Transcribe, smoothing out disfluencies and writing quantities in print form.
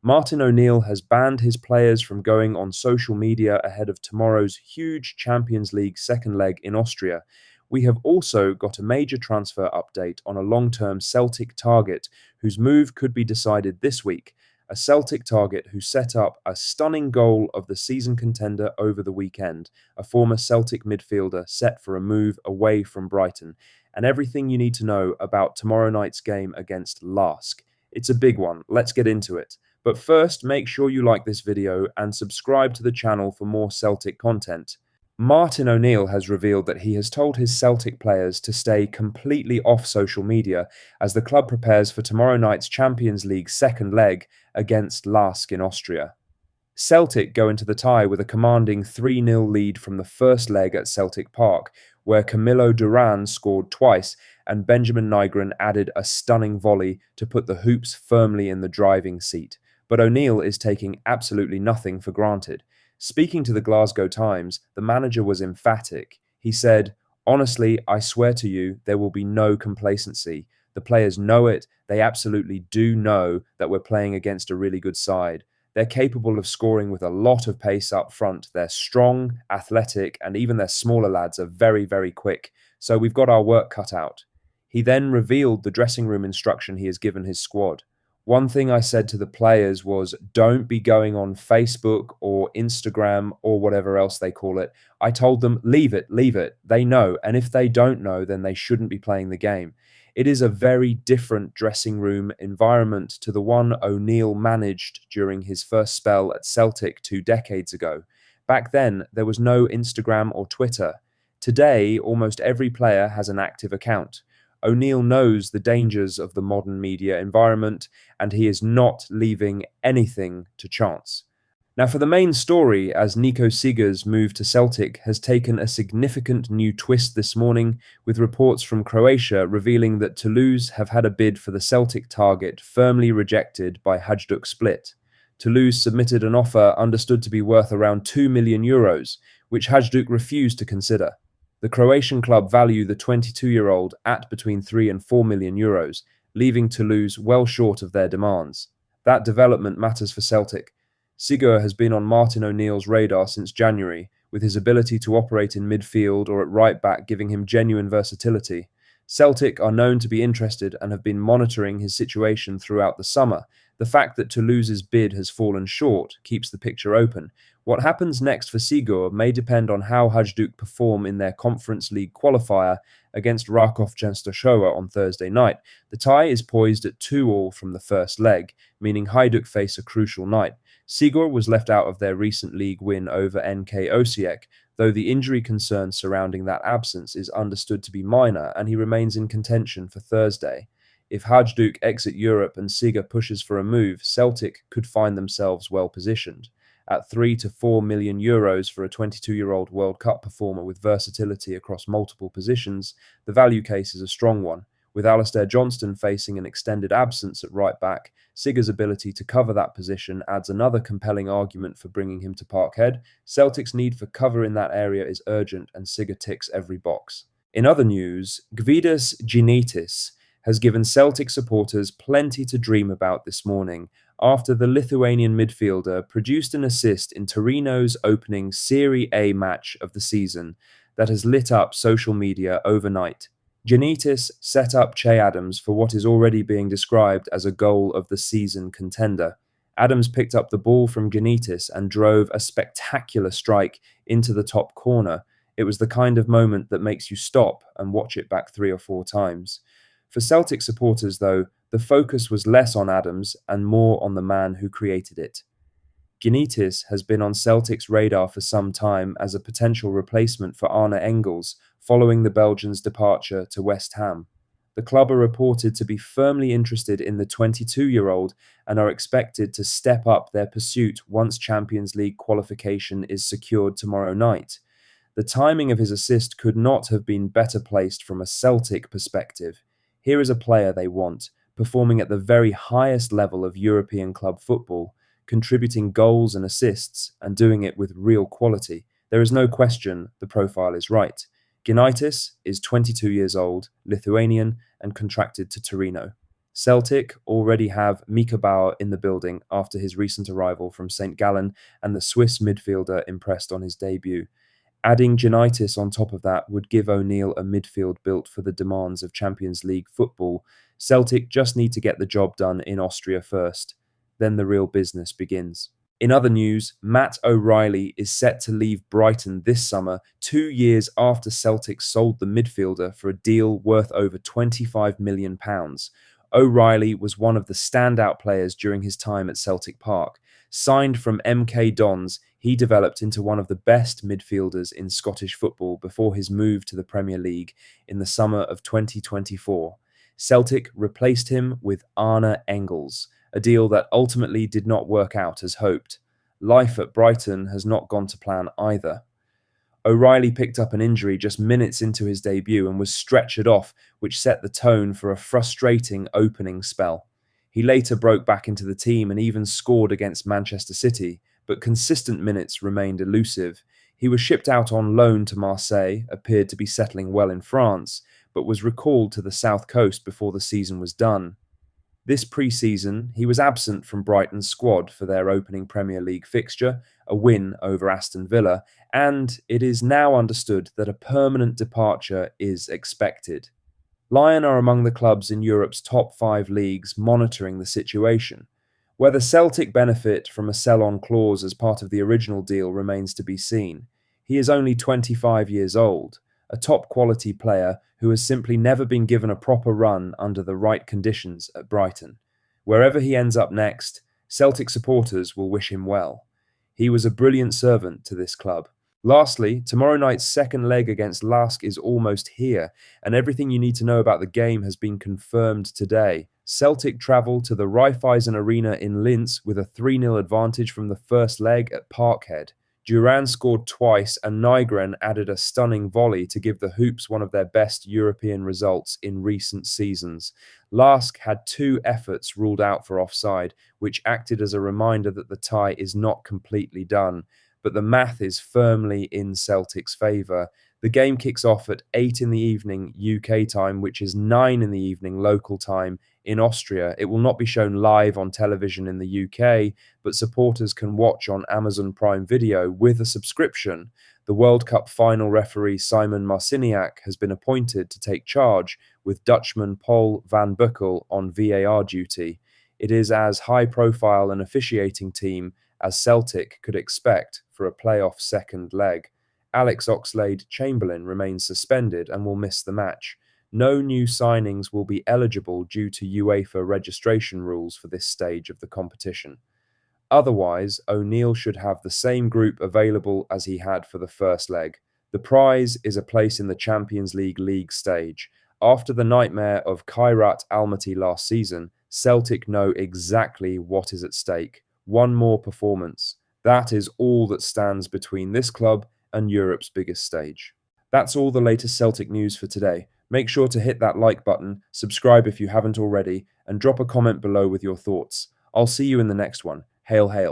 Martin O'Neill has banned his players from going on social media ahead of tomorrow's huge Champions League second leg in Austria. We have also got a major transfer update on a long-term Celtic target whose move could be decided this week. A Celtic target who set up a stunning goal of the season contender over the weekend, a former Celtic midfielder set for a move away from Brighton, and everything you need to know about tomorrow night's game against Lask. It's a big one, let's get into it. But first, make sure you like this video and subscribe to the channel for more Celtic content. Martin O'Neill has revealed that he has told his Celtic players to stay completely off social media as the club prepares for tomorrow night's Champions League second leg against Lask in Austria. Celtic go into the tie with a commanding 3-0 lead from the first leg at Celtic Park, where Camilo Duran scored twice and Benjamin Nygren added a stunning volley to put the Hoops firmly in the driving seat. But O'Neill is taking absolutely nothing for granted. Speaking to the Glasgow Times, the manager was emphatic. He said, "Honestly, I swear to you, there will be no complacency. The players know it. They absolutely do know that we're playing against a really good side. They're capable of scoring with a lot of pace up front. They're strong, athletic, and even their smaller lads are very, very quick. So we've got our work cut out." He then revealed the dressing room instruction he has given his squad. "One thing I said to the players was, don't be going on Facebook or Instagram or whatever else they call it. I told them, leave it. They know. And if they don't know, then they shouldn't be playing the game." It is a very different dressing room environment to the one O'Neill managed during his first spell at Celtic 2 decades ago. Back then, there was no Instagram or Twitter. Today, almost every player has an active account. O'Neill knows the dangers of the modern media environment, and he is not leaving anything to chance. Now for the main story, as Nico Sigur's move to Celtic has taken a significant new twist this morning, with reports from Croatia revealing that Toulouse have had a bid for the Celtic target firmly rejected by Hajduk Split. Toulouse submitted an offer understood to be worth around €2 million, which Hajduk refused to consider. The Croatian club value the 22-year-old at between €3 and €4 million, leaving Toulouse well short of their demands. That development matters for Celtic. Sigur has been on Martin O'Neill's radar since January, with his ability to operate in midfield or at right back giving him genuine versatility. Celtic are known to be interested and have been monitoring his situation throughout the summer. The fact that Toulouse's bid has fallen short keeps the picture open. What happens next for Sigur may depend on how Hajduk perform in their Conference League qualifier against Rakov Częstochowa on Thursday night. The tie is poised at 2-2 from the first leg, meaning Hajduk face a crucial night. Sigur was left out of their recent league win over NK Osijek, though the injury concern surrounding that absence is understood to be minor and he remains in contention for Thursday. If Hajduk exit Europe and Sigur pushes for a move, Celtic could find themselves well positioned. At €3 to €4 million for a 22-year-old World Cup performer with versatility across multiple positions, the value case is a strong one. With Alistair Johnston facing an extended absence at right back, Sigur's ability to cover that position adds another compelling argument for bringing him to Parkhead. Celtic's need for cover in that area is urgent and Sigur ticks every box. In other news, Guvidas Ginitus has given Celtic supporters plenty to dream about this morning after the Lithuanian midfielder produced an assist in Torino's opening Serie A match of the season that has lit up social media overnight. Ginitus set up Che Adams for what is already being described as a goal of the season contender. Adams picked up the ball from Ginitus and drove a spectacular strike into the top corner. It was the kind of moment that makes you stop and watch it back 3 or 4 times. For Celtic supporters, though, the focus was less on Adams and more on the man who created it. Ginitus has been on Celtic's radar for some time as a potential replacement for Arne Engels following the Belgian's departure to West Ham. The club are reported to be firmly interested in the 22-year-old and are expected to step up their pursuit once Champions League qualification is secured tomorrow night. The timing of his assist could not have been better placed from a Celtic perspective. Here is a player they want, performing at the very highest level of European club football, contributing goals and assists, and doing it with real quality. There is no question the profile is right. Ginitus is 22 years old, Lithuanian, and contracted to Torino. Celtic already have Mika Bauer in the building after his recent arrival from St. Gallen, and the Swiss midfielder impressed on his debut. Adding Ginitus on top of that would give O'Neill a midfield built for the demands of Champions League football. Celtic just need to get the job done in Austria first. Then the real business begins. In other news, Matt O'Reilly is set to leave Brighton this summer, 2 years after Celtic sold the midfielder for a deal worth over £25 million. O'Reilly was one of the standout players during his time at Celtic Park. Signed from MK Dons, he developed into one of the best midfielders in Scottish football before his move to the Premier League in the summer of 2024. Celtic replaced him with Arne Engels, a deal that ultimately did not work out as hoped. Life at Brighton has not gone to plan either. O'Reilly picked up an injury just minutes into his debut and was stretchered off, which set the tone for a frustrating opening spell. He later broke back into the team and even scored against Manchester City, but consistent minutes remained elusive. He was shipped out on loan to Marseille, appeared to be settling well in France, but was recalled to the south coast before the season was done. This pre-season, he was absent from Brighton's squad for their opening Premier League fixture, a win over Aston Villa, and it is now understood that a permanent departure is expected. Lyon are among the clubs in Europe's top 5 leagues monitoring the situation. Whether Celtic benefit from a sell-on clause as part of the original deal remains to be seen. He is only 25 years old, a top-quality player who has simply never been given a proper run under the right conditions at Brighton. Wherever he ends up next, Celtic supporters will wish him well. He was a brilliant servant to this club. Lastly, tomorrow night's second leg against Lask is almost here, and everything you need to know about the game has been confirmed today. Celtic travel to the Raiffeisen Arena in Linz with a 3-0 advantage from the first leg at Parkhead. Duran scored twice and Nygren added a stunning volley to give the Hoops one of their best European results in recent seasons. Lask had 2 efforts ruled out for offside, which acted as a reminder that the tie is not completely done. But the math is firmly in Celtic's favour. The game kicks off at 8 in the evening UK time, which is 9 in the evening local time in Austria. It will not be shown live on television in the UK, but supporters can watch on Amazon Prime Video with a subscription. The World Cup final referee Simon Marciniak has been appointed to take charge, with Dutchman Paul van Buckel on VAR duty. It is as high-profile an officiating team as Celtic could expect for a playoff second leg. Alex Oxlade-Chamberlain remains suspended and will miss the match. No new signings will be eligible due to UEFA registration rules for this stage of the competition. Otherwise, O'Neill should have the same group available as he had for the first leg. The prize is a place in the Champions League stage. After the nightmare of Kairat Almaty last season, Celtic know exactly what is at stake. One more performance. That is all that stands between this club and Europe's biggest stage. That's all the latest Celtic news for today. Make sure to hit that like button, subscribe if you haven't already, and drop a comment below with your thoughts. I'll see you in the next one. Hail, hail.